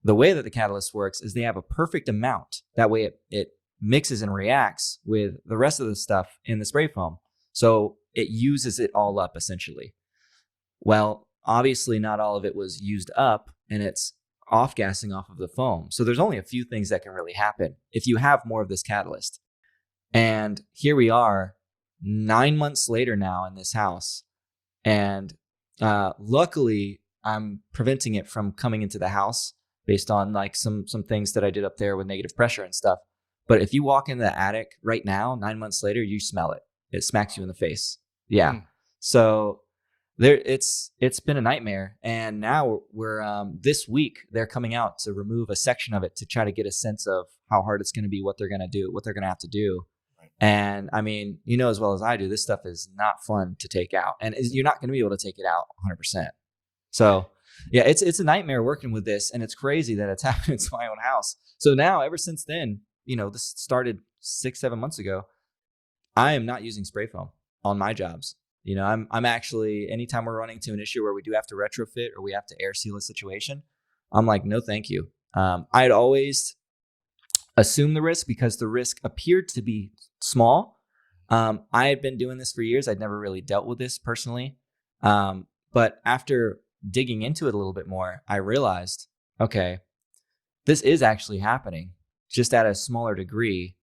the way that the catalyst works is they have a perfect amount. That way it mixes and reacts with the rest of the stuff in the spray foam. So it uses it all up essentially. Well, obviously not all of it was used up, and it's off-gassing off of the foam. So there's only a few things that can really happen if you have more of this catalyst. And here we are 9 months later now in this house. And luckily, I'm preventing it from coming into the house based on like some things that I did up there with negative pressure and stuff. But if you walk into the attic right now, 9 months later, you smell it. It smacks you in the face. Yeah. So it's been a nightmare. And now we're this week they're coming out to remove a section of it to try to get a sense of how hard it's going to be, what they're going to do, what they're going to have to do. And I mean, you know as well as I do, this stuff is not fun to take out, and you're not going to be able to take it out 100%. So yeah, it's a nightmare working with this, and it's crazy that it's happening to my own house. So now, ever since then, you know, this started 6-7 months ago. I am not using spray foam on my jobs. You know, I'm actually, anytime we're running to an issue where we do have to retrofit or we have to air seal a situation, I'm like, no, thank you. I'd always assume the risk because the risk appeared to be small. I had been doing this for years. I'd never really dealt with this personally. But after digging into it a little bit more, I realized, okay, this is actually happening just at a smaller degree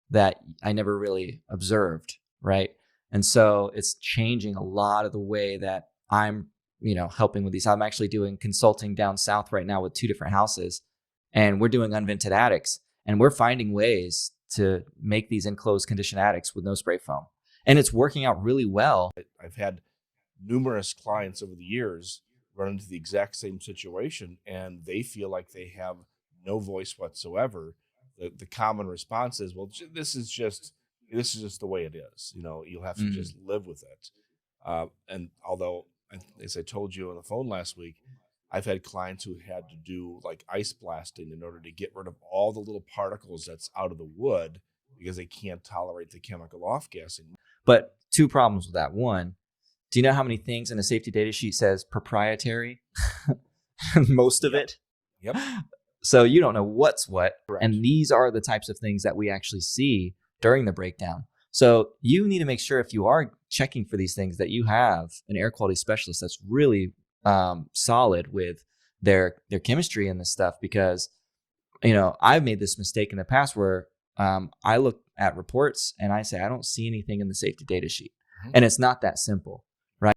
that I never really observed, right? And so it's changing a lot of the way that I'm, you know, helping with these. I'm actually doing consulting down south right now with 2 different houses, and we're doing unvented attics, and we're finding ways to make these enclosed condition attics with no spray foam. And it's working out really well. I've had numerous clients over the years run into the exact same situation, and they feel like they have no voice whatsoever. The common response is, well, this is just the way it is. You know, you'll have to just live with it. And although, as I told you on the phone last week, I've had clients who had to do like ice blasting in order to get rid of all the little particles that's out of the wood because they can't tolerate the chemical off-gassing. But 2 problems with that. One, do you know how many things in a safety data sheet says proprietary? Most of it. Yep. So you don't know what's what. Correct. And these are the types of things that we actually see during the breakdown. So you need to make sure, if you are checking for these things, that you have an air quality specialist that's really solid with their chemistry and this stuff. Because, you know, I've made this mistake in the past where I look at reports and I say, I don't see anything in the safety data sheet. And it's not that simple.